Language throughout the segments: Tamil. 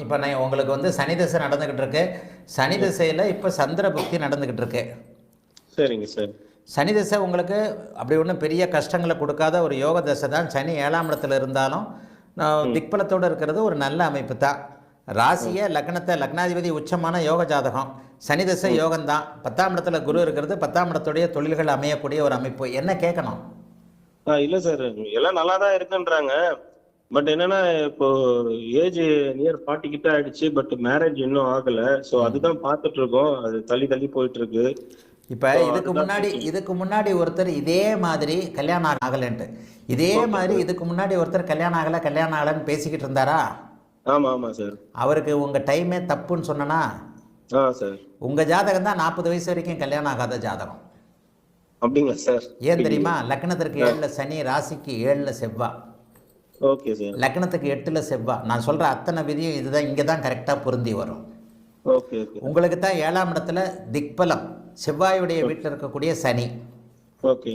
இப்போ நான் உங்களுக்கு வந்து சனி தசை நடந்துக்கிட்டு இருக்கு. சனி தசையில் இப்போ சந்திர புக்தி நடந்துக்கிட்டு இருக்கு. சரிங்க சார். சனி தசை உங்களுக்கு அப்படி ஒன்றும் பெரிய கஷ்டங்களை கொடுக்காத ஒரு யோக தசை தான். சனி 7ஆம் இடத்துல இருந்தாலும் திக்பலத்தோடு இருக்கிறது ஒரு நல்ல அமைப்பு தான். ராசியை லக்னத்தை லக்னாதிபதி உச்சமான யோக ஜாதகம். சனி தசை யோகம்தான். 10ஆம் இடத்துல குரு இருக்கிறது. 10ஆம் இடத்துடைய தொழில்கள் அமையக்கூடிய ஒரு அமைப்பு. என்ன கேட்கணும்? இல்ல சார், எல்லாம் நல்லா தான் இருக்குன்றாங்க. பட் என்னன்னா இப்போ ஏஜ் நியர் 40 கிட்ட ஆயிடுச்சு. பட் மேரேஜ் இன்னும் ஆகல. சோ அதுதான் பார்த்துட்டு இருக்கோம். அது தள்ளி தள்ளி போயிட்டு இருக்கு. இப்போ இதுக்கு முன்னாடி ஒருத்தர் இதே மாதிரி கல்யாணம் ஆகலைன்ட்டு, இதே மாதிரி இதுக்கு முன்னாடி ஒருத்தர் கல்யாணம் ஆகலைன்னு பேசிக்கிட்டு இருந்தாரா? ஆமா ஆமா சார். அவருக்கு உங்க டைமே தப்புன்னு சொன்னா சார், உங்க ஜாதகம் தான் 40 வயசு வரைக்கும் கல்யாணம் ஆகாத ஜாதகம். அப்படிங்களா சார்? ஏன் தெரியுமா? லக்னத்திற்கு 7ல் சனி, ராசிக்கு 7ல் செவ்வாய். Okay sir. லக்னத்துக்கு 8ல் செவ்வாய். நான் சொல்ற அத்தனை விதியும் இதுதான், இங்கே தான் கரெக்டாக பொருந்தி வரும். Okay okay. உங்களுக்கு தான் 7ஆம் இடத்துல திக்பலம், செவ்வாயுடைய வீட்டில் இருக்கக்கூடிய சனி. ஓகே.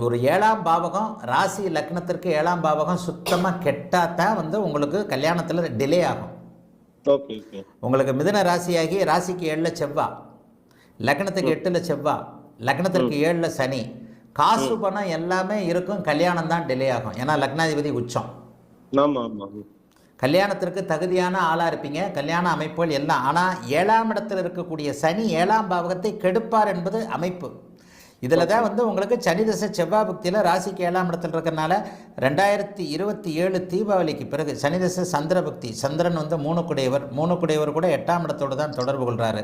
ஒரு 7ஆம் பாவகம் ராசி லக்னத்திற்கு 7ஆம் பாவகம் சுத்தமாக கெட்டாதான் வந்து உங்களுக்கு கல்யாணத்தில் டிலே ஆகும். Okay okay. உங்களுக்கு மிதுன ராசியாகி ராசிக்கு 7ல் செவ்வாய், லக்னத்துக்கு 8ல் செவ்வாய், லக்னத்திற்கு 7ல் சனி. காசு பணம் எல்லாமே இருக்கும், கல்யாணம் தான் டிலே ஆகும். ஏன்னா லக்னாதிபதி உச்சம். ஆமா ஆமா. கல்யாணத்திற்கு தகுதியான ஆளாக இருப்பீங்க, கல்யாண அமைப்புகள் எல்லாம். ஆனால் 7ஆம் இடத்தில் இருக்கக்கூடிய சனி 7ஆம் பாவகத்தை கெடுப்பார் என்பது அமைப்பு. இதில் தான் வந்து உங்களுக்கு சனி தசை செவ்வாய் புக்தியில் ராசிக்கு 7ஆம் இடத்துல இருக்கிறனால 2027 தீபாவளிக்கு பிறகு சனி தசை சந்திர புக்தி. சந்திரன் வந்து 3 குடையவர் கூட 8ஆம் இடத்தோடு தான் தொடர்பு கொள்கிறாரு.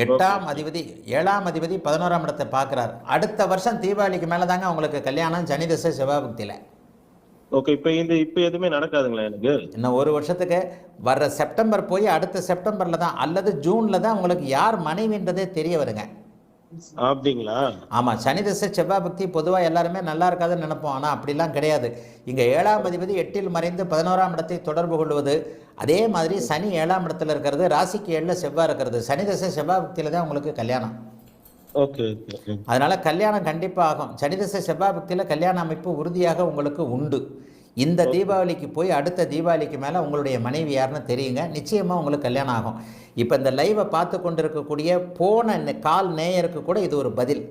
8ஆம் அதிபதி 7ஆம் அதிபதி 11ஆம் இடத்தை பார்க்குறாரு. அடுத்த வருஷம் தீபாவளிக்கு மேலே தாங்க உங்களுக்கு கல்யாணம் சனி தசை செவ்வாய் புக்தியில். ஓகே. இப்போ எதுவுமே நடக்காதுங்களா எனக்கு? இன்னும் ஒரு வருஷத்துக்கு வர்ற செப்டம்பர் போய் அடுத்த செப்டம்பரில் தான் அல்லது ஜூனில் தான் உங்களுக்கு யார் மனைவின்றதே தெரிய வருங்க. அப்படிங்களா? ஆமாம். சனி தசை செவ்வாய் பக்தி பொதுவாக எல்லாருமே நல்லா இருக்காதுன்னு நினைப்போம். ஆனால் அப்படிலாம் கிடையாது. இங்கே 7ஆம் அதிபதி 8ல் மறைந்து 11ஆம் இடத்தை தொடர்பு கொள்வது. அதே மாதிரி சனி 7ஆம் இடத்துல இருக்கிறது, ராசிக்கு 7ல் செவ்வாய் இருக்கிறது. சனி தசை செவ்வாய் பக்தியில் தான் உங்களுக்கு கல்யாணம். ஓகே. அதனால கல்யாணம் கண்டிப்பாக ஆகும். சனி தசை செவ்வாய் பக்தியில் கல்யாண அமைப்பு உறுதியாக உங்களுக்கு உண்டு. இந்த தீபாவளிக்கு போய் அடுத்த தீபாவளிக்கு மேலே உங்களுடைய மனைவி யாருன்னு தெரியுங்க, நிச்சயமாக உங்களுக்கு கல்யாணம் ஆகும். இப்போ இந்த லைவை பார்த்து கொண்டு இருக்கக்கூடிய போன கால் நேயருக்கு கூட இது ஒரு பதில்.